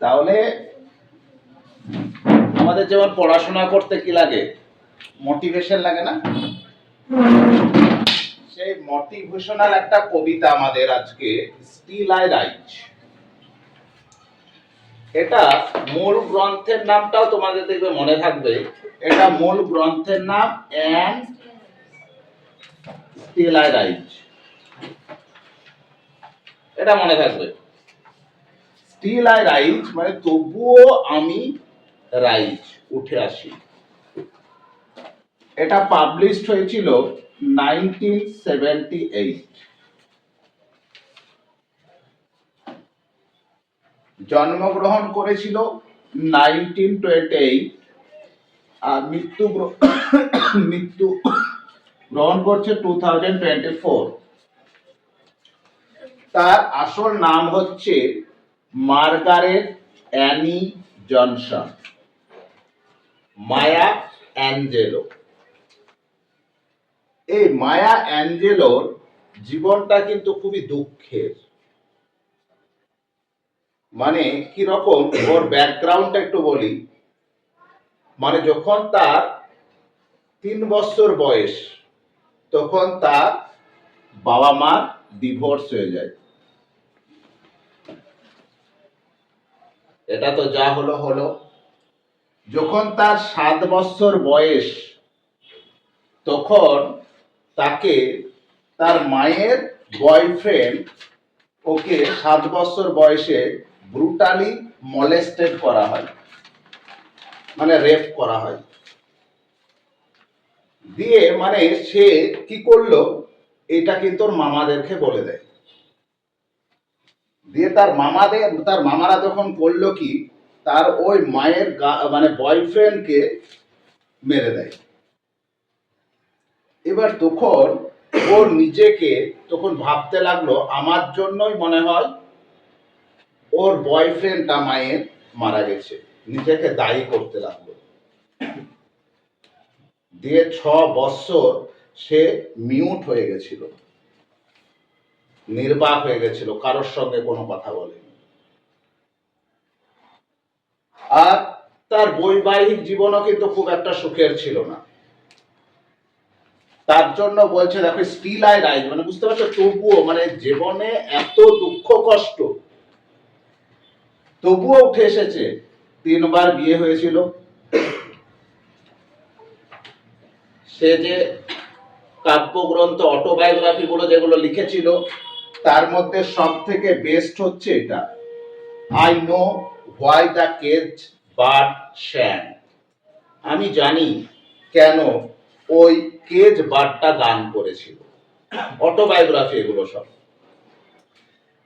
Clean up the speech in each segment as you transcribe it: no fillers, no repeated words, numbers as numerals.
তাহলে আমাদের যেমন পড়াশোনা করতে কি লাগে, মোটিভেশন লাগে না? সেই মোটিভেশনাল একটা কবিতা আমাদের আজকে, স্টিল আই রাইজ। এটা মূল গ্রন্থের নামটাও তোমাদের দেখবে মনে থাকবে। এটা মূল গ্রন্থের নাম অ্যান্ড স্টিল আই রাইজ। এটা মনে থাকবে। স্টিল আই রাইজ মানে তবুও আমি রাইজ, উঠে আসি। এটা পাবলিশড হয়েছিল 1978। জন্মগ্রহণ করেছিল 1928 আর মৃত্যু গ্রহণ করছে 2024। তার আসল নাম হচ্ছে মার্গারেট অ্যানি জনসন, মায়া অ্যাঞ্জেলো। এই মায়া অ্যাঞ্জেলোর জীবনটা কিন্তু খুবই দুঃখের। মানে কি রকম, ওর ব্যাকগ্রাউন্ডটা একটু বলি। মানে যখন তার 3 বছর বয়স, তখন তার বাবা মার ডিভোর্স হয়ে যায়। এটা তো যা হলো হলো। যখন তার 7 বছর বয়স, তখন তাকে তার মায়ের বয়ফ্রেন্ড ওকে 7 বছর বয়সে ব্রুটালি মলেস্টেড করা হয়, মানে রেপ করা হয়। দিয়ে মানে সে কি করলো, এটা কিন্তু ওর মামাদেরকে বলে দেয়। দিয়ে তার মামারা তখন করলো কি, তার ওই মায়ের মানে বয়ফ্রেন্ডকে মেরে দেয়। এবার তখন ওর নিজেকে তখন ভাবতে লাগলো, আমার জন্যই মনে হয় ওর বয়ফ্রেন্ডটা মায়ের মারা গেছে। নিজেকে দায়ী করতে লাগলো। দিয়ে 6 বছর সে মিউট হয়ে গেছিল, নির্বাক হয়ে গেছিল, কারোর সঙ্গে কোনো কথা বলেনি। আর তার বৈবাহিক জীবনও কিন্তু খুব একটা সুখের ছিল না। তার জন্য বলছে, দেখো স্টিল আই রাইজ মানে বুঝতে পারছো, তবুও মানে জীবনে এত দুঃখ কষ্ট, তবুও উঠে এসেছে। 3 বার বিয়ে হয়েছিল। সে যে কাব্যগ্রন্থ অটোবায়োগ্রাফি গুলো যেগুলো লিখেছিল, তার মধ্যে সব থেকে বেস্ট হচ্ছে এটা, I know why the caged bird sings. আমি জানি কেন ওই কেজ বার্ডটা গান করেছিল। অটোবায়োগ্রাফি এগুলো সব।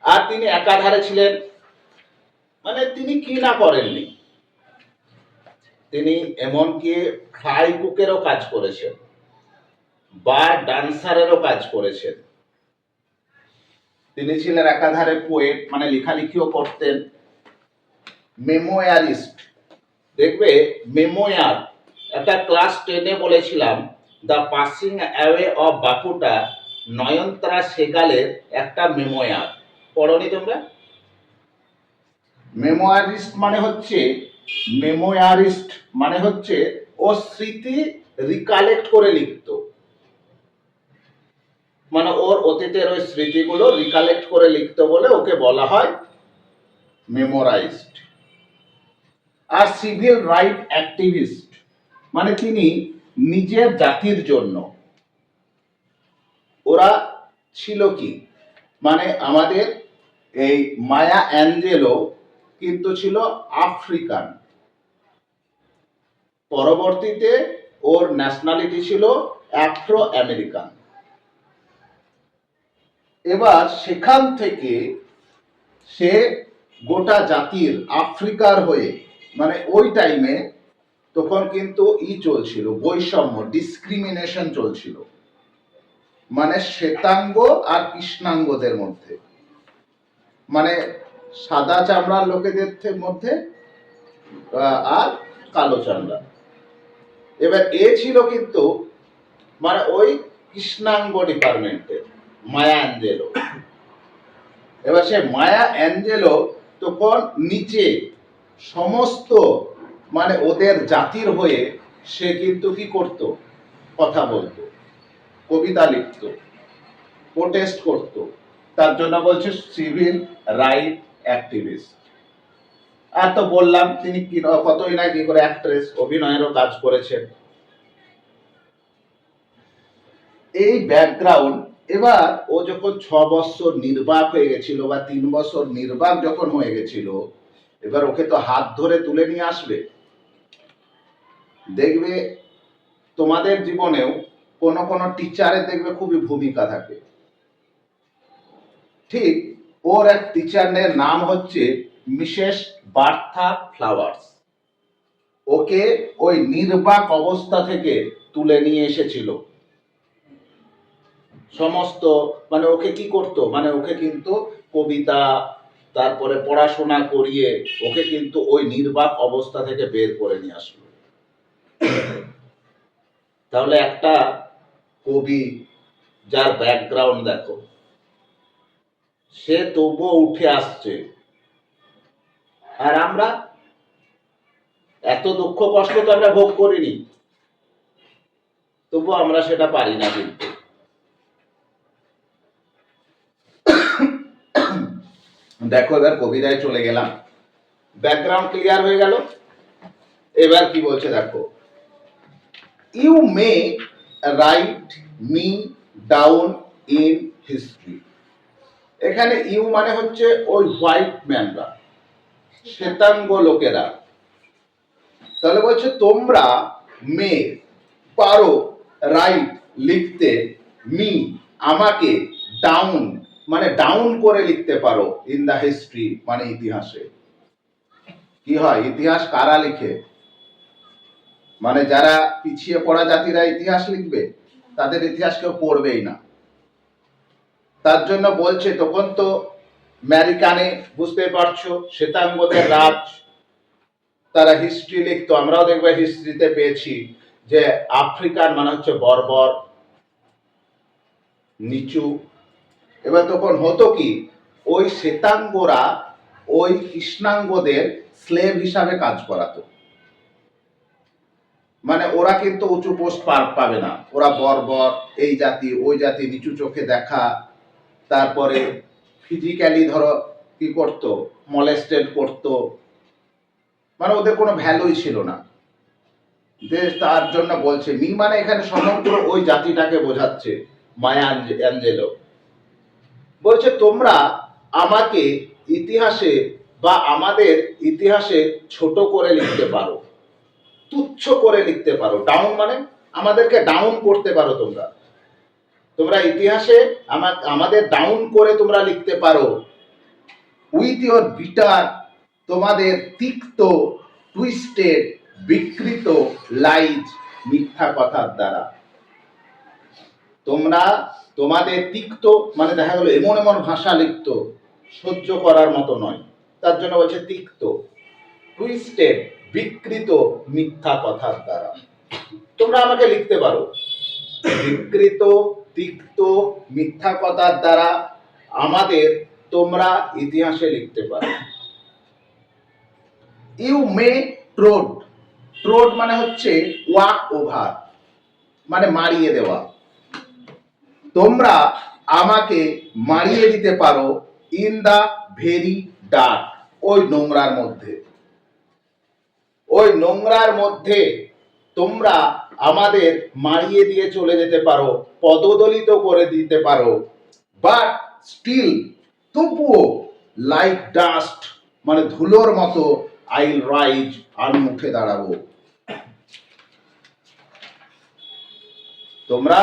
আর তিনি একাধারে ছিলেন, মানে তিনি কি না করেননি। তিনি এমনকি ফ্লাই কুকেরও কাজ করেছেন, বার ডান্সারেরও কাজ করেছেন। তিনি ছিলেন একাধারে পোয়েট, মানে লেখালেখিও করতেন। মেমোয়ারিস্ট, দেখবে মেমোয়ার, একটা ক্লাস 10-এ বলেছিলাম, দ্য পাসিং অ্যাওয়ে অফ বাপুটা, নয়নতারা সেগালের একটা মেমোয়ার। পড়নি তোমরা? মেমোয়ারিস্ট মানে হচ্ছে ও স্মৃতি রিকালেক্ট করে লিখতো, মানে ওর অতীতের ওই স্মৃতিগুলো রিকালেক্ট করে লিখতো বলে ওকে বলা হয় মেমোরাইজড। আর সিভিল রাইট অ্যাক্টিভিস্ট, মানে তিনি নিজের জাতির জন্য, ওরা ছিল কি, মানে আমাদের এই মায়া অ্যাঞ্জেলো কিন্তু ছিল আফ্রিকান। পরবর্তীতে ওর ন্যাশনালিটি ছিল আফ্রো আমেরিকান। এবার সেখান থেকে সে গোটা জাতির, আফ্রিকার হয়ে, মানে ওই টাইমে তখন কিন্তু চলছিল বৈষম্য, ডিসক্রিমিনেশন চলছিল, মানে শ্বেতাঙ্গ আর কৃষ্ণাঙ্গদের মধ্যে, মানে সাদা চামড়ার লোকেদের মধ্যে আর কালো চামড়া। এবার ছিল কিন্তু মানে ওই কৃষ্ণাঙ্গ ডিপার্টমেন্টের, মায়া অ্যাঞ্জেলো। এবার সে মায়া অ্যাঞ্জেলো তখন নিচে সমস্ত মানে ওদের জাতির হয়ে সে কিন্তু কি করত, কথা বলতো, কবিতা লিখতো, প্রোটেস্ট করত। তার জন্য বলছে সিভিল রাইট অ্যাক্টিভিস্ট। আর তো বললাম তিনি কি কতই না কি করে অ্যাক্ট্রেস, অভিনয়েরও কাজ করেছেন। এই ব্যাকগ্রাউন্ড। এবার ও যখন 6 বছর নির্বাক হয়ে গেছিল বা 3 বছর নির্বাক যখন হয়ে গেছিল, এবার ওকে তো হাত ধরে তুলে নিয়ে আসবে। দেখবে তোমাদের জীবনেও কোন কোন টিচারের দেখবে খুবই ভূমিকা থাকে। ঠিক ওর এক টিচারের নাম হচ্ছে মিসেস বার্থা ফ্লাওয়ার্স। ওকে ওই নির্বাক অবস্থা থেকে তুলে নিয়ে এসেছিল। সমস্ত মানে ওকে কি করতো, মানে ওকে কিন্তু কবিতা, তারপরে পড়াশোনা করিয়ে ওকে কিন্তু ওই নির্বাক অবস্থা থেকে বের করে নিয়ে আসলো। তাহলে একটা কবি যার ব্যাকগ্রাউন্ড দেখো, সে তবুও উঠে আসছে। আর আমরা এত দুঃখ কষ্ট তো আমরা ভোগ করিনি, তবু আমরা সেটা পারি না। কিন্তু দেখো এবার কবিতায় চলে গেলাম, ব্যাকগ্রাউন্ড ক্লিয়ার হয়ে গেল। এবার কি বলছে দেখো, you may write me down in history. এখানে ইউ মানে হচ্ছে ওই হোয়াইট ম্যানরা, শ্বেতাঙ্গ লোকেরা। তাহলে বলছে তোমরা মে পারো, রাইট লিখতে, মি আমাকে, ডাউন মানে ডাউন করে লিখতে পারো, ইন দা হিস্ট্রি মানে ইতিহাসে। কি হয়, ইতিহাস কারা লিখে? মানে যারা পিছিয়ে পড়া জাতিরা ইতিহাস লিখবে, তাদের ইতিহাস কেউ পড়বেই না। তার জন্য বলছে তখন তো আমেরিকানে বুঝতে পারছো শ্বেতাঙ্গদের রাজ, তারা হিস্ট্রি লিখতো। আমরাও দেখবে হিস্ট্রিতে পেয়েছি যে আফ্রিকান মানে হচ্ছে বর্বর, নিচু। এবার তখন হতো কি, ওই শ্বেতাঙ্গরা ওই কৃষ্ণাঙ্গদের স্লেভ হিসাবে কাজ করাতো। মানে ওরা কিন্তু উঁচু পোস্ট পাবে না, ওরা বর্বর, এই জাতি ওই জাতি, নিচু চোখে দেখা। তারপরে ফিজিক্যালি ধরো কি করতো, মলেস্টেড করতো, মানে ওদের কোনো ভ্যালুই ছিল না। তার জন্য বলছে মি মানে এখানে সমগ্র ওই জাতিটাকে বোঝাচ্ছে। মায়া অ্যাঞ্জেলো বলছে তোমরা আমাকে ইতিহাসে বা আমাদের ইতিহাসে ছোট করে লিখতে পারো, তুচ্ছ করে লিখতে পারো। ডাউন মানে আমাদেরকে ডাউন করতে পারো। তোমরা তোমরা ইতিহাসে আমাদের ডাউন করে তোমরা লিখতে পারো। উইথ ইওর বিটার, তোমাদের তিক্ত, টুইস্টেড, বিকৃত লাইজ, মিথ্যা কথার দ্বারা। তোমরা তোমাদের তিক্ত মানে দেখা গেল এমন এমন ভাষা লিখতো, সহ্য করার মতো নয়। তার জন্য বলছে তিক্ত, টুইস্টেড, বিকৃত, মিথ্যা কথার দ্বারা তোমরা আমাকে লিখতে পারো। বিকৃত, তিক্ত, মিথ্যা কথার দ্বারা আমাদের তোমরা ইতিহাসে লিখতে পারো। ইউ মে ট্রোড, ট্রোড মানে হচ্ছে ওয়াক ওভার, মানে মারিয়ে দেওয়া। তোমরা আমাকে মারিয়ে দিতে পারো, ইন দা ভেরি ডার্ক, ওই নোংরার মধ্যে। ওই নোংরার মধ্যে তোমরা আমাদের মারিয়ে দিয়ে চলে যেতে পারো, পদদলিত করে দিতে পারো। বাট স্টিল, তবুও, লাইক ডাস্ট মানে ধুলোর মতো, আইল রাইজ আমি উঠে দাঁড়াবো। তোমরা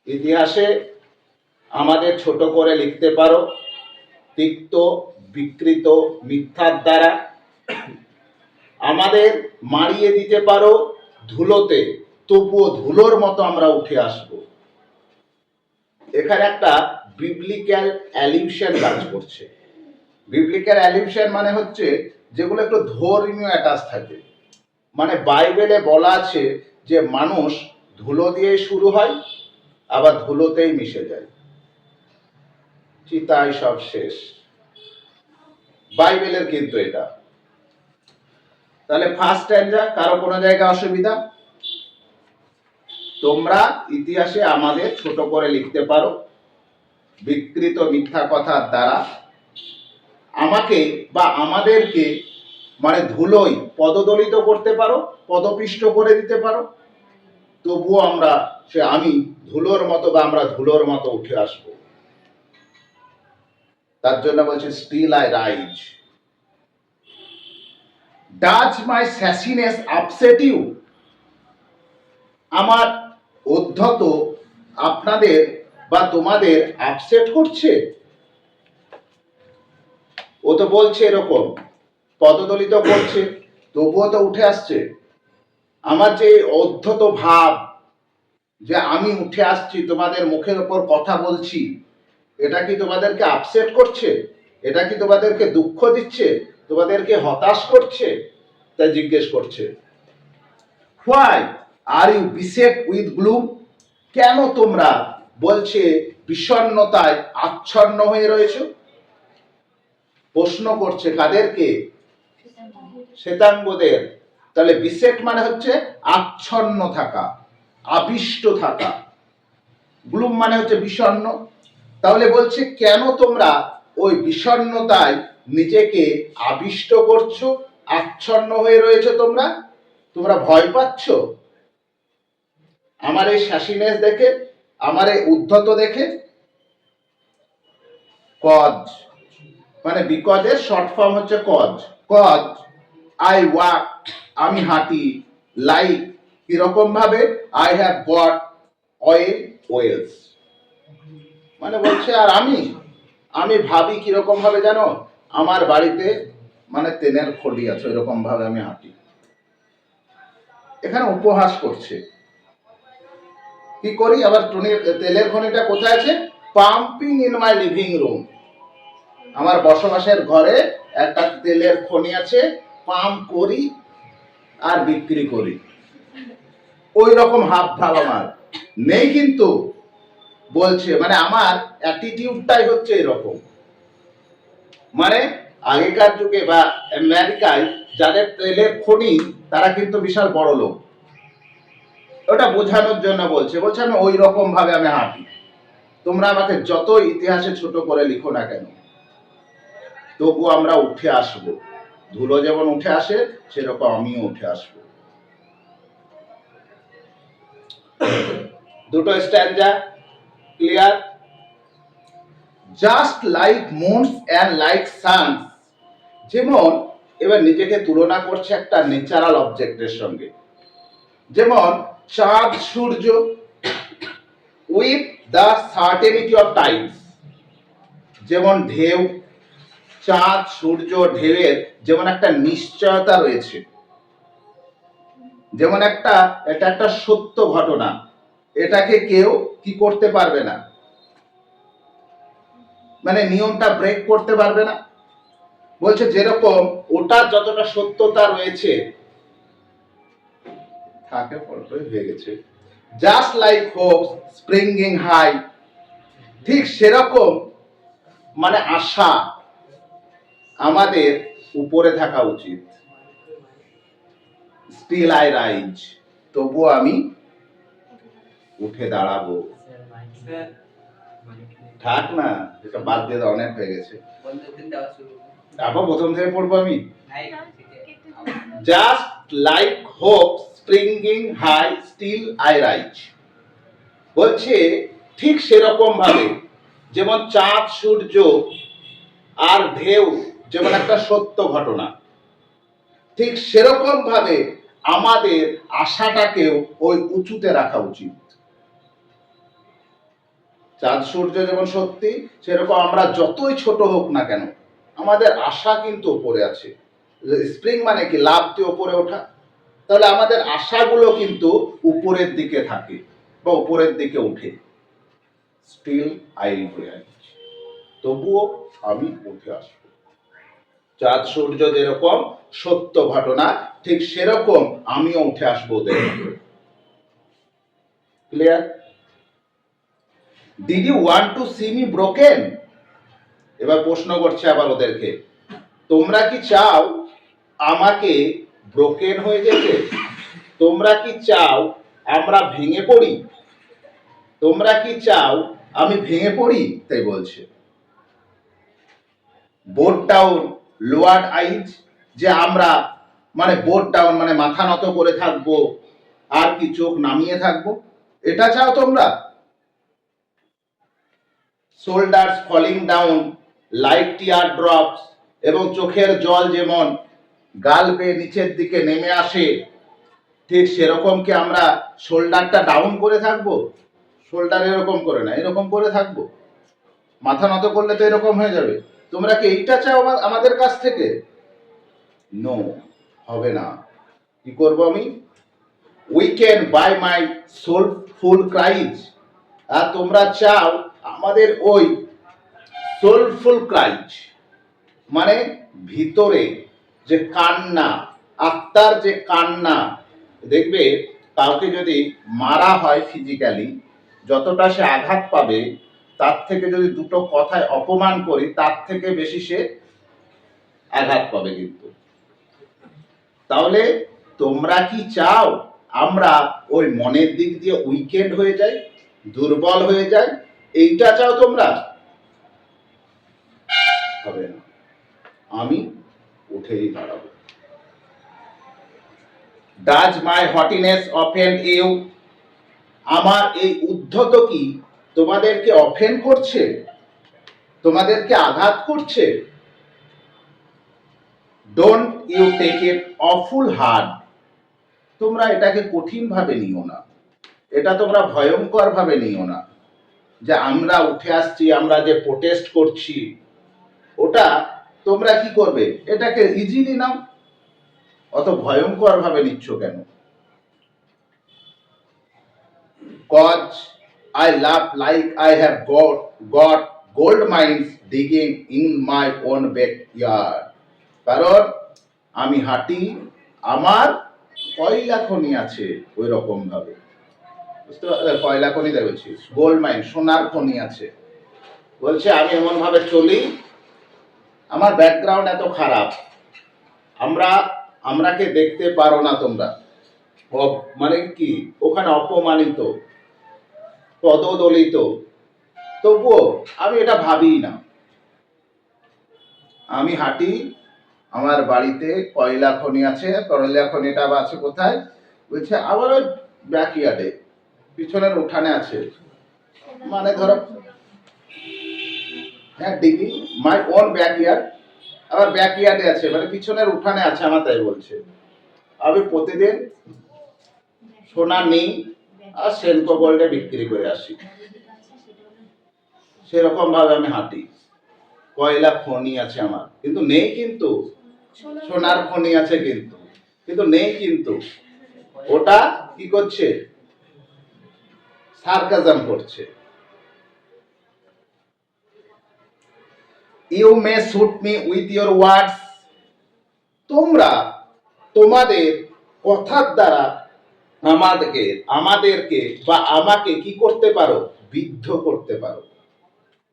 ইতিহাসে আমাদের ছোট করে লিখতে পারো, তিক্ত, বিকৃত, মিথ্যার দ্বারা আমাদের মারিয়ে দিতে পারো ধুলোতে, তবুও ধুলোর মতো আমরা উঠে আসব। এখানে একটা বিবলিক্যাল অ্যালিউশন কাজ করছে। বিবলিক্যাল অ্যালিউশন মানে হচ্ছে যেগুলো একটু ধর্মীয় অ্যাটাচ থাকে। মানে বাইবেলে বলা আছে যে মানুষ ধুলো দিয়ে শুরু হয়, আবার ধুলোতেই মিশে যায়, চিতায় সব শেষ। বাইবেলের কিন্তু এটা। তাহলে ফার্স্ট স্ট্যান্ডা কারো কোনো জায়গায় অসুবিধা? তোমরা ইতিহাসে আমাদের ছোট করে লিখতে পারো, বিকৃত মিথ্যা কথার দ্বারা আমাকে বা আমাদেরকে মানে ধুলোয় পদদলিত করতে পারো, পদপিষ্ট করে দিতে পারো, তবুও আমরা আমি ধুলোর মতো বা আমরা ধুলোর মতো উঠে আসব। তার জন্য বলছে still I rise. Does my sassiness upset you? আমার উদ্ধত আপনাদের বা তোমাদের আপসেট করছে? ও তো বলছে এরকম পদদলিত করছে, তবুও তো উঠে আসছে। আমার যে উদ্ধত ভাব যে আমি উঠে আসছি, তোমাদের মুখের উপর কথা বলছি, এটা কি তোমাদেরকে আপসেট করছে? এটা কি তোমাদেরকে দুঃখ দিচ্ছে? তোমাদেরকে হতাশ করছে? তাই জিজ্ঞেস করছে। Why are you beset with gloom? কেন তোমরা বলছে বিষণ্ণতায় আচ্ছন্ন হয়ে রয়েছে? প্রশ্ন করছে কাদেরকে? শ্বেতাঙ্গদের। তাহলে বিসেট মানে হচ্ছে আচ্ছন্ন থাকা, আবিষ্ট থাকা, গ্লুম মানে হচ্ছে বিষণ্ণ। তাহলে বলছে কেন তোমরা ওই বিষণ্ণতায় নিজেকে আবিষ্ট করছো, আচ্ছন্ন হয়ে রয়েছে? তোমরা তোমরা ভয় পাচ্ছ আমার এই শ্বাসিনেস দেখে, আমার এই উদ্ধত দেখে? কজ মানে বিকজের শর্ট ফর্ম হচ্ছে কজ। কজ আই ওয়াক আমি হাঁটি, লাইক কিরকম ভাবে, I have got oil wells মানে বলছে আর আমি ভাবি কিরকম ভাবে জানো, আমার বাড়িতে মানে তেলের খড়ি আছে, এরকম ভাবে আমি হাঁটি। এখানে উপহাস করছে। কি করি আবার তেলের খনিটা কোথায় আছে? Pumping in my living room. আমার বসবাসের ঘরে একটা তেলের খনি আছে, পাম্প করি আর বিক্রি করি। ওই রকম হাব ভাব আমার নেই, কিন্তু বলছে মানে আমার অ্যাটিটিউডটাই হচ্ছে এরকম। মানে আগেকার যুগে বা আমেরিকায় যাদের তেলের খনি, তারা কিন্তু বিশাল বড় লোক। ওটা বোঝানোর জন্য বলছে আমি ওই রকম ভাবে আমি হাঁটি। তোমরা আমাকে যত ইতিহাসে ছোট করে লিখো না কেন, তবু আমরা উঠে আসব। ধুলো যেমন উঠে আসে, সেরকম আমিও উঠে আসব। দুটো stanza clear? Just like moons and like suns. যেমন এবার নিজেকে তুলনা করছে একটা ন্যাচারাল অবজেক্টের সঙ্গে, যেমন চাঁদ সূর্য with the certainty of tides. যেমন ঢেউ, চাঁদ সূর্য ঢেউয়ের যেমন একটা নিশ্চয়তা রয়েছে, যেমন এটা একটা সত্য ঘটনা, এটাকে কেউ কি করতে পারবে না, মানে নিয়মটা ব্রেক করতে পারবে না। বলছে যেরকম ওটার যতটা সত্যতা রয়েছে, থাকে পল্টই হয়ে গেছে, just like hope springing high, ঠিক সেরকম মানে আশা আমাদের উপরে থাকা উচিত। স্টিল আই রাইজ, তবুও আমি উঠে দাঁড়াবো। থাক না, এটা বাদ দিয়ে অনেক হয়ে গেছে। আবার প্রথম থেকে পড়বো আমি। Just like hope springing high still I rise. বলছে ঠিক সেরকম ভাবে, যেমন চাঁদ সূর্য আর ঢেউ যেমন একটা সত্য ঘটনা, ঠিক সেরকম ভাবে আমাদের আশাটাকেও ওই উঁচুতে রাখা উচিত। চাঁদ সূর্য যেমন সত্যি, সেরকম আমরা যতই ছোট হোক না কেন, আমাদের আশা কিন্তু উপরে আছে। স্প্রিং মানে কি? লাফ দিয়ে উপরে ওঠা। তাহলে আমাদের আশাগুলো কিন্তু উপরের দিকে থাকে বা উপরের দিকে উঠে। স্টিল আই রাইজ, তবুও আমি উঠে আসবো। চাঁদ সূর্য যেরকম সত্য ঘটনা, ঠিক সেরকম আমিও উঠে আসবো ওদের। Clear? Did you want to see me broken? এবার প্রশ্ন করছে আবার ওদেরকে, তোমরা কি চাও আমাকে ব্রোকেন হয়ে গেছে। তোমরা কি চাও আমরা ভেঙে পড়ি? তোমরা কি চাও আমি ভেঙে পড়ি? তাই বলছে বোট ডাউন লোয়ার্ড আইজ, যে আমরা মানে বোট ডাউন মানে মাথা নত করে থাকবো, আর কি চোখ নামিয়ে থাকবো, এটা চাও তোমরা? শোল্ডার্স ফলিং ডাউন লাইক টিয়ার ড্রপস, এবং চোখের জল যেমন গাল বেয়ে নিচের দিকে নেমে আসে, ঠিক সেরকম কি আমরা শোল্ডারটা ডাউন করে থাকবো? শোল্ডার এরকম করে না, এরকম করে থাকবো? মাথা নত করলে তো এরকম হয়ে যাবে। তোমরা কি এইটা চাও আমাদের কাছ থেকে? নো, হবে না। কি করবো আমি? Weaken by my soulful cries, আর তোমরা চাও আমাদের ওই সোলফুল ক্রাইজ মানে ভিতরে যে কান্না, আত্মার যে কান্না। দেখবে কাউকে যদি মারা হয় ফিজিক্যালি, যতটা সে আঘাত পাবে তার থেকে যদি দুটো কথায় অপমান করি তার থেকে বেশি সে আঘাত পাবে। কিন্তু তাহলে তোমরা কি চাও আমরা ওই মনের দিক দিয়ে উইকেন্ড হয়ে যাই, দুর্বল হয়ে যাই? এইটা চাও তোমরা? হবে না, আমি উঠেই দাঁড়াবো। ডাজ মাই হটিনেস অফেন্ড ইউ, আমার এই উদ্ধত কি তোমাদেরকে অফেন্ড করছে, তোমাদেরকে আঘাত করছে? Don't you take it awful hard, তোমরা এটাকে কঠিন ভাবে নিও না, এটা তোমরা ভয়ঙ্কর ভাবে নিও না। যে আমরা উঠে আসছি, আমরা যে প্রোটেস্ট করছি, ওটা তোমরা কি করবে? এটাকে ইজিলি নাও, অত ভয়ঙ্কর ভাবে নিচ্ছ কেন? Cause I love like I have got gold mines digging in my own backyard, কারণ আমি হাঁটি, আমার কয়লা খনি আছে ওই রকম ভাবে, বুঝতে পারলে? কয়লা খনি দেখছি, গোল্ড মাইন সোনার খনি আছে। বলছে আমি এমন ভাবে চলি, আমার ব্যাকগ্রাউন্ড এত খারাপ, আমরাকে দেখতে পারো না তোমরা, মানে কি ওখানে অপমানিত, পদদলিত, তবুও আমি এটা ভাবি না। আমি হাঁটি, আমার বাড়িতে কয়লা খনি আছে, কয়লা খনিটা আছে কোথায়? বলছে আবার ওই ব্যাকইয়ার্ডে, পিছনের উঠানে আছে, মানে ধরো হ্যাঁ ডিগি মাই ওন ব্যাকইয়ার্ড, আবার ব্যাকইয়ার্ডে আছে মানে পিছনের উঠানে আছে আমার, তাই বলছে। আমি প্রতিদিন সোনা নিই আর সেনকো গোল্ডে বিক্রি করে আসি, সেরকম ভাবে আমি হাঁটি। কয়লা খনি আছে আমার, কিন্তু নেই, কিন্তু সোনার খনি আছে কিন্তু, কিন্তু নেই, কিন্তু ওটা কি করছে? সার্কাজম করছে। You may shoot me with your words, তোমরা তোমাদের কথার দ্বারা আমাদেরকে বা আমাকে কি করতে পারো? বিদ্ধ করতে পারো।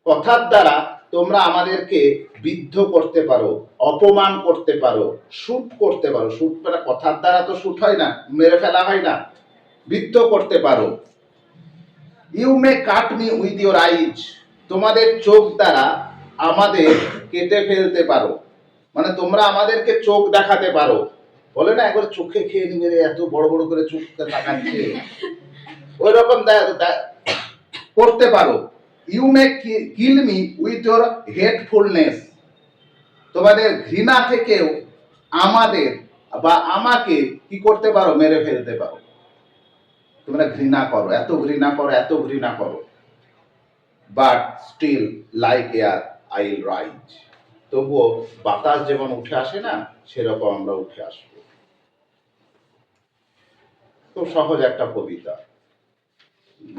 কথার দ্বারা তোমরা আমাদেরকে বিদ্ধ করতে পারো, অপমান করতে পারো, শুট করতে পারো। শুট মানে কথার দ্বারা তো শুট হয় না, মেরে ফেলা হয় না, বিদ্ধ করতে পারো। You may cut me with your eyes, তোমাদের চোখ দ্বারা আমাদের কেটে ফেলতে পারো, মানে তোমরা আমাদেরকে চোখ দেখাতে পারো। বলে না একবার চোখে খেয়ে নিয়ে এত বড় বড় করে চোখটা তাকাচ্ছে, ওই রকম করতে পারো। You may kill me with your hatefulness, তোমাদের ঘৃণা থেকেও আমাদের বা আমাকে কি করতে পারো? মেরে ফেলতে পারো। তোমরা ঘৃণা করো, এত ঘৃণা করো, এত ঘৃণা করো, but still like air I will rise, তবুও বাতাস যেমন উঠে আসে না, সেরকম আমরা উঠে আসবো। খুব সহজ একটা কবিতা।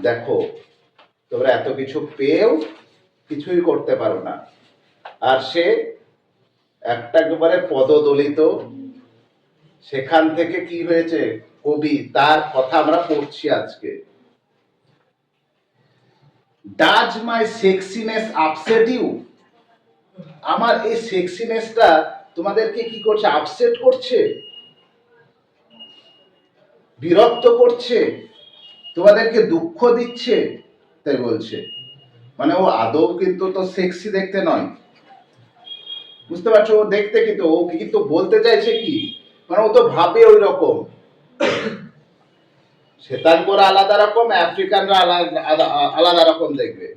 দেখো তোমরা এত কিছু পেয়েও কিছুই করতে পারো না, আর সে একটা একেবারে পদদলিত, সেখান থেকে কি হয়েছে? কবি, তার কথা আমরা পড়ছি আজকে। ডাজ মাই সেক্সিনেস আপসেট ইউ, আমার এই সেক্সিনেসটা তোমাদেরকে কি করছে? আপসেট করছে। বিরক্ত করছে, তোমাদেরকে দুঃখ দিচ্ছে, তাই বলছে। মানে ও আদৌ কিন্তু তো সেক্সি দেখতে নয়, বুঝতে পারছো? ও দেখতে কিন্তু, ও কিন্তু বলতে চাইছে কি, মানে ও তো ভাবে ওই রকম। শ্বেতাঙ্গরা আলাদা রকম, আফ্রিকানরা আলাদা আলাদা রকম দেখবে,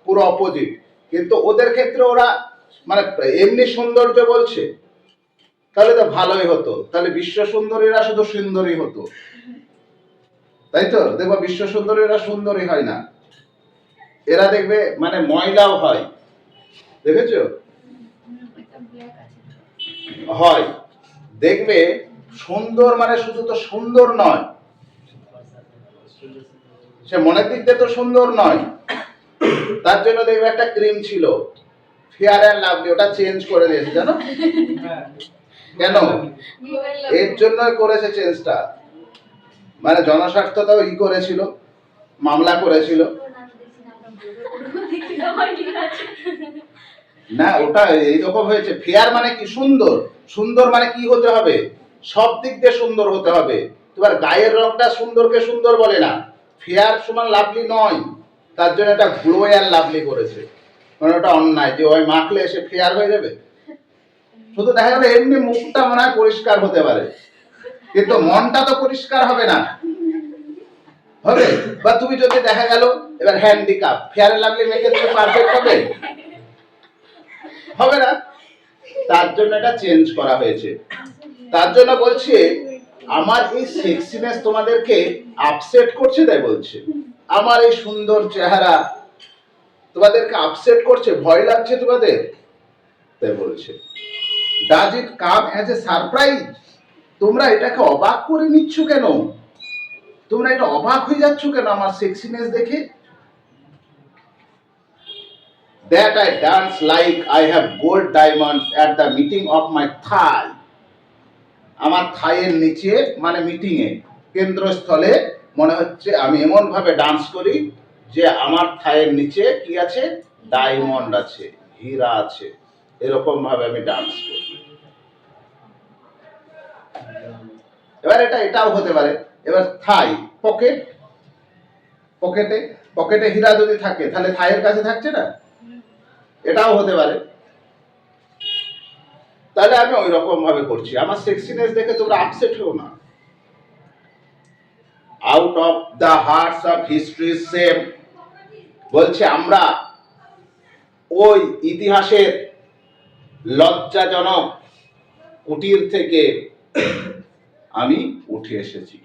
পুরো অপোজিট। কিন্তু ওদের ক্ষেত্রে ওরা মানে এমনি সৌন্দর্য বলছে, তাহলে তো ভালোই হতো, তাহলে বিশ্ব সুন্দরীরা শুধু সুন্দরী হতো, তাই তো? দেখবো বিশ্ব সুন্দরীরা সুন্দরী হয় না, এরা দেখবে মানে ময়লাও হয়, দেখেছো? হয়, দেখবে সুন্দর মানে শুধু তো সুন্দর নয়, সে মনের দিক দিয়ে তো সুন্দর নয়। তার জন্য দেখবে একটা ক্রিম ছিল ফেয়ার অ্যান্ড লাভলি, ওটা চেঞ্জ করে দিয়েছে, জানো কেন? এর জন্য করেছে চেঞ্জটা, মানে জনস্বার্থতাও করেছিল, মামলা করেছিল। না, ওটা এইরকম হয়েছে। ফেয়ার মানে কি? সুন্দর। সুন্দর মানে কি হতে হবে? সব দিক দিয়ে সুন্দর হতে হবে। তোমার গায়ের রংটা সুন্দরকে সুন্দর বলে না, ফেয়ার সমান লাভলি নয়। তার জন্য এটা গ্লো অ্যান্ড লাভলি করেছে, মানে ওটা অন্যায় যে ওই মাখলে এসে ফেয়ার হয়ে যাবে। শুধু দেখা গেল এমনি মুখটা মনে হয় পরিষ্কার হতে পারে, কিন্তু মনটা তো পরিষ্কার হবে না, হবে? বা তুমি যদি দেখা গেল এবার হ্যান্ডিক্যাপ, ফেয়ার অ্যান্ড লাভলি মেখে তুমি পারফেক্ট হবে? হবে না। তার জন্য এটা চেঞ্জ করা হয়েছে। তার জন্য বলছে আমার এই সেক্সিনেস তোমাদেরকে আপসেট করছে, তাই বলছে আমার এই সুন্দর চেহারা তোমাদেরকে আপসেট করছে, ভয় লাগছে তোমাদের, তাই বলছে। Does it come as a surprise? তোমরা এটাকে অবাক করে নিচ্ছ কেন? তোমরা এটা অবাক হয়ে যাচ্ছ কেন আমার সেক্সিনেস দেখে? That I dance like I have gold diamonds at the meeting of my thigh. আমার থাইয়ের নিচে মানে মিটিং এ, কেন্দ্রস্থলে মনে হচ্ছে আমি এমন ভাবে ডান্স করি যে আমার থাইয়ের নিচে কি আছে? ডায়মন্ড আছে, হীরা আছে, এরকম ভাবে আমি ডান্স করি। এবার এটাও হতে পারে। এবার থাই, পকেট, পকেটে হীরা যদি থাকে তাহলে থাইয়ের কাছে থাকছে না, এটাও হতে পারে। তাহলে আমি ওই রকম ভাবে করছি। আমার সেক্সিনেস দেখে তোমরা আপসেট হও না। Out of the hertz of history same, বলছে আমরা ওই ইতিহাসের লজ্জাজনক কুটির থেকে আমি উঠে এসেছি।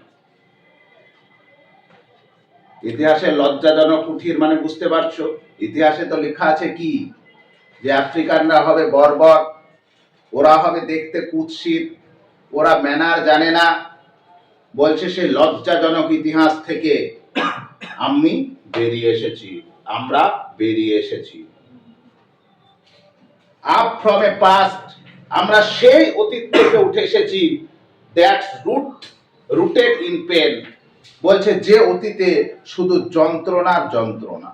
ইতিহাসের লজ্জাজনক কুটির মানে বুঝতে পারছো? ইতিহাসে তো লেখা আছে কি, যে আফ্রিকানরা হবে বর্বর, ওরা হবে দেখতে কুৎসিত, ওরা ম্যানার জানে না। বলছে সেই লজ্জাজনক ইতিহাস থেকে আমি বেরিয়ে এসেছি, আমরা বেরিয়ে এসেছি। আপ ফ্রম এ পাস্ট, আমরা সেই অতীত থেকে উঠে এসেছি। দ্যাটস রুটেড ইন পেন, বলছে যে অতীতে শুধু যন্ত্রণার যন্ত্রণা।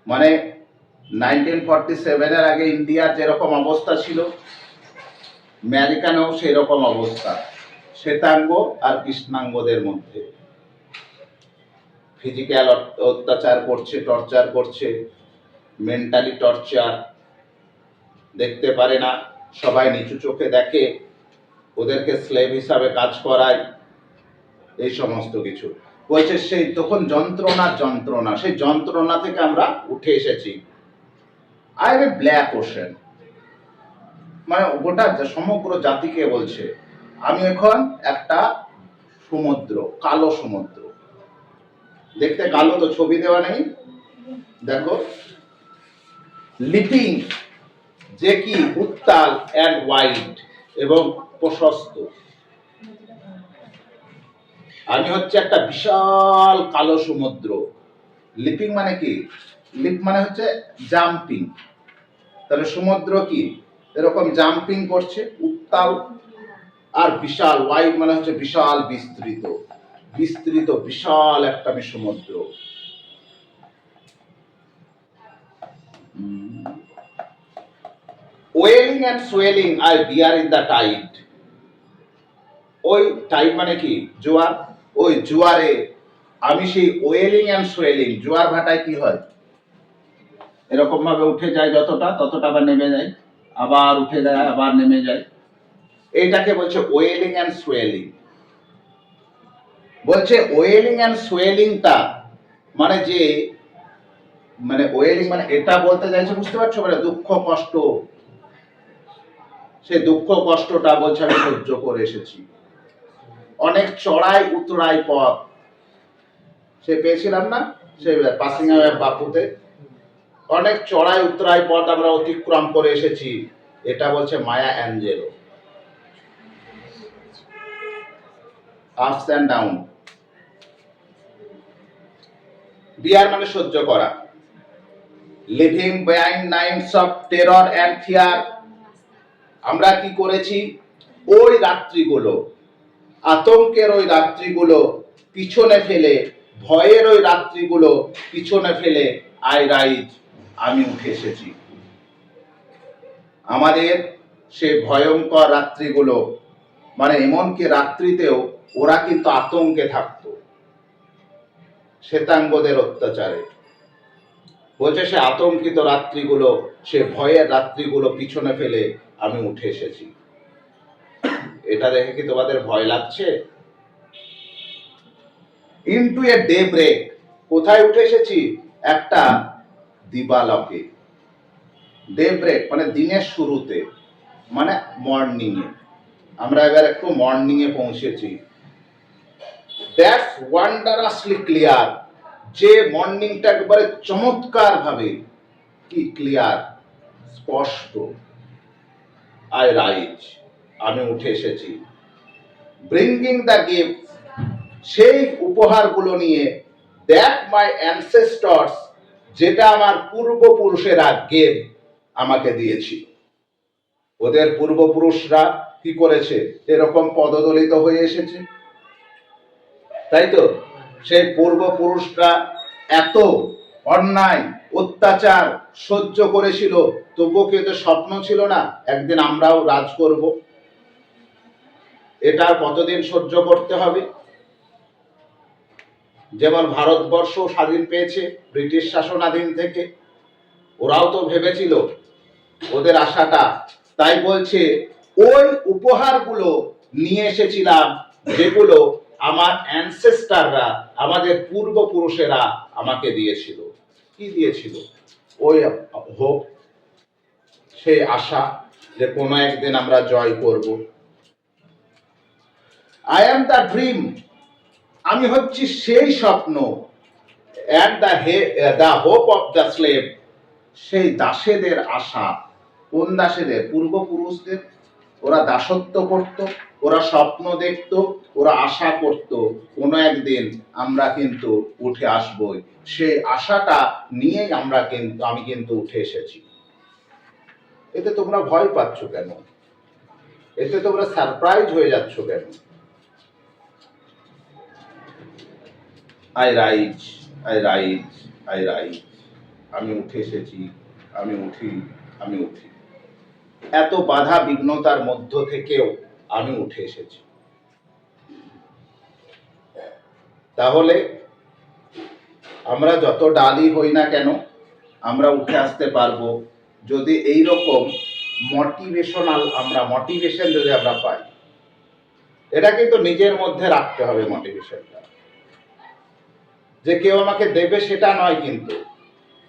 মানে 1947 এর আগে ইন্ডিয়ার যেরকম অবস্থা ছিল, আমেরিকানেও সেই রকম অবস্থা, শ্বেতাঙ্গ আর কৃষ্ণাঙ্গদের মধ্যে। ফিজিক্যাল অত্যাচার করছে, টর্চার করছে, মেন্টালি টর্চার, দেখতে পারে না, সবাই নিচু চোখে দেখে, ওদেরকে স্লেভ হিসাবে কাজ করায়, এই সমস্ত কিছু। বলছে সেই তখন যন্ত্রণা, সেই যন্ত্রণা থেকে আমরা উঠে এসেছি। I M A black ocean, মানে গোটা সমগ্র জাতিকে বলছে আমি এখন একটা সমুদ্র, কালো সমুদ্র। দেখতে কালো তো, ছবি দেওয়া নেই, দেখো। লিপিং, যে কি উত্তাল অ্যান্ড ওয়াইড এবং প্রশস্ত। আমি হচ্ছে একটা বিশাল কালো সমুদ্র। লিপিং মানে কি? লিপ মানে হচ্ছে জাম্পিং, তাহলে সমুদ্র কি এরকম জাম্পিং করছে, উত্তাল। আর বিশাল, ওয়াইড মানে হচ্ছে বিশাল, বিস্তৃত, বিস্তৃত বিশাল একটা সমুদ্র। Welling and swelling I bear in the tide, ওই টাইড মানে কি জোয়ার, ওই জোয়ারে আমি সেই ওয়েলিং অ্যান্ড সোয়েলিং, জোয়ার ভাটায় কি হয় এরকম ভাবে উঠে যায়, যতটা ততটা আবার নেমে যায়, আবার উঠে যায় আবার নেমে যায়, এইটাকে বলছে ওয়েলিং অ্যান্ড সোয়েলিং। বলছে ওয়েলিং অ্যান্ড সোয়েলিংটা মানে যে মানে ওয়েলিং মানে এটা বলতে চাইছে, বুঝতে পারছো, মানে দুঃখ কষ্ট, সেই দুঃখ কষ্টটা বলছে আমি সহ্য করে এসেছি। অনেক চড়াই উতরাই পথ সে পেয়েছিলাম না সে পাসিং বাপুতে, অনেক চড়াই উতরাই পথ আমরা অতিক্রম করে এসেছি, এটা বলছে Maya Angelou. Ups and down. Bear মানে সহ্য করা। Leaving behind nights of terror and fear, আমরা কি করেছি ওই রাত্রিগুলো, আতঙ্কের ওই রাত্রিগুলো পিছনে ফেলে, ভয়ের ওই রাত্রিগুলো পিছনে ফেলে আই রাইজ, আমি উঠে এসেছি। আমাদের সে ভয়ঙ্কর রাত্রিগুলো, মানে এমনকি রাত্রিতেও ওরা কিন্তু আতঙ্কে থাকতো শ্বেতাঙ্গদের অত্যাচারে। বলছে সে আতঙ্কিত রাত্রিগুলো, সে ভয়ের রাত্রিগুলো পিছনে ফেলে আমি উঠে এসেছি। এটা দেখে কি তোমাদের ভয় লাগছে? ইনটু এ ডে ব্রেক, কোথায় উঠে এসেছি? একটা দিবালকে। ডে ব্রেক মানে দিনের শুরুতে, মানে মর্নিং এ। আমরা এবার একটু মর্নিং এ পৌঁছেছি। দ্যাটস ওয়ান্ডারাসলি ক্লিয়ার, যে মর্নিংটা একবারে চমৎকার ভাবে কি ক্লিয়ার, স্পষ্ট। আই রাইজ, আমি উঠে এসেছি। ব্রিঙ্গিং দ্য গিফট, সেই উপহারগুলো নিয়ে, দ্যাট মাই অ্যানসেস্টরস, যেটা আমার পূর্বপুরুষেরা গেভ, আমাকে দিয়েছিল। ওদের পূর্বপুরুষরা কি করেছে, এরকম পদদলিত হয়ে এসেছে, তাই তো? সেই পূর্বপুরুষরা এত অন্যায় অত্যাচার সহ্য করেছিল, তবুও কি ওদের স্বপ্ন ছিল না একদিন আমরাও রাজ করব? এটা কতদিন সহ্য করতে হবে? যেমন ভারতবর্ষ স্বাধীন পেয়েছে ব্রিটিশ শাসনাধীন থেকে, ওরাও তো ভেবেছিল ওদের আশাটা। তাই বলছে ওই উপহারগুলো নিয়ে এসেছিলাম যেগুলো আমার অ্যানসেস্টাররা, আমাদের পূর্বপুরুষেরা আমাকে দিয়েছিল। কি দিয়েছিল? ওই হোপ, সেই আশা যে কোনো একদিন আমরা জয় করব। আই অ্যাম দ্য ড্রিম, আমি হচ্ছি সেই স্বপ্ন। And the hope of the slave, সেই দাসেদের আশা। কোন দাসেদের? পূর্বপুরুষদের। ওরা দাসত্ব করত, ওরা স্বপ্ন দেখত, ওরা আশা করত কোনো একদিন আমরা কিন্তু উঠে আসবই। সেই আশাটা নিয়েই আমি কিন্তু উঠে এসেছি। এতে তোমরা ভয় পাচ্ছ কেন? এতে তোমরা সারপ্রাইজ হয়ে যাচ্ছ কেন? I rise, I rise, I rise, আমি উঠে এসেছি, আমি উঠি, আমি উঠি। এত বাধা বিঘ্নতার মধ্য থেকেও আমি উঠে এসেছি। তাহলে আমরা যত ডালি হই না কেন, আমরা উঠে আসতে পারবো যদি এই রকম মোটিভেশন যদি আমরা পাই। এটা কিন্তু নিজের মধ্যে রাখতে হবে মোটিভেশনটা, যে কেউ আমাকে দেবে সেটা নয়, কিন্তু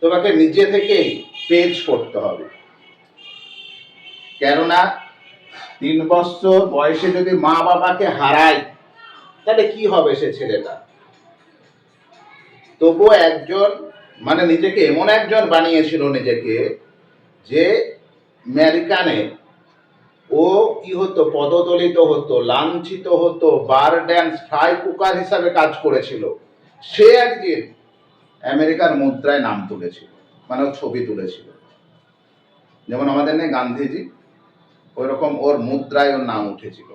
তোমাকে নিজে থেকেই পেজ করতে হবে। কেননা 3 বছর বয়সে যদি মা বাবাকে হারায়, তাহলে কি হবে সে ছেলেটা? তবুও একজন মানে নিজেকে এমন একজন বানিয়েছিল নিজেকে, যে আমেরিকানে ও কি হতো, পদদলিত হতো, লাঞ্ছিত হতো, বার ড্যান্স ফ্রাই কুকার হিসাবে কাজ করেছিল। সে একদিন আমেরিকার মুদ্রায় নাম তুলেছিল, মানে ছবি তুলেছিল। যেমন আমাদের নেই গান্ধীজি, ওই রকম ওর মুদ্রায় ওর নাম উঠেছিল।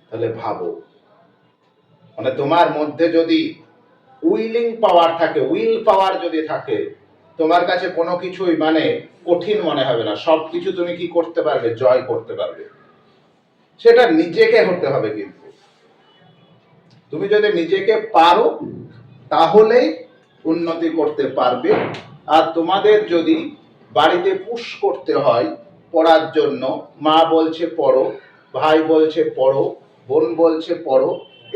তাহলে ভাবো, মানে তোমার মধ্যে যদি উইলিং পাওয়ার থাকে, উইল পাওয়ার যদি থাকে, তোমার কাছে কোনো কিছুই মানে কঠিন মনে হবে না। সবকিছু তুমি কি করতে পারবে? জয় করতে পারবে। সেটা নিজেকে হতে হবে। কিন্তু তুমি যদি নিজেকে পারো তাহলেই উন্নতি করতে পারবে। আর তোমাদের যদি বাড়িতে পুশ করতে হয় পড়ার জন্য, মা বলছে পড়ো, ভাই বলছে পড়ো, বোন বলছে পড়ো,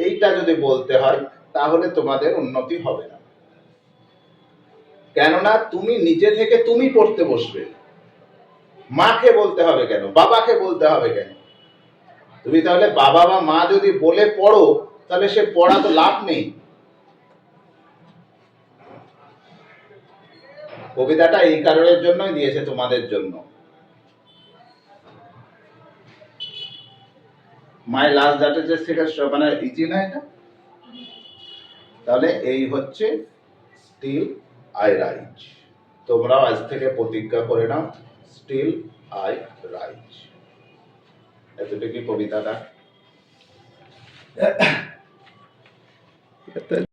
এইটা যদি বলতে হয় তাহলে তোমাদের উন্নতি হবে না। কেননা তুমি নিজে থেকে তুমি পড়তে বসবে, মাকে বলতে হবে কেন, বাবাকে বলতে হবে কেন? তুমি তাহলে বাবা বা মা যদি বলে পড়ো তাহলে সে পড়া তো লাভ নেই। কবিতাটা এই কারণের জন্যই দিয়েছে তোমাদের জন্য। মাই লাস্ট দ্যাট ইজ থেকে মানে ইজি না এটা? তাহলে এই হচ্ছে স্টিল আই রাইজ। তোমরাও আজ থেকে প্রতিজ্ঞা করে নাও, স্টিল আই রাইজ। এতটুকু কবিতাটা।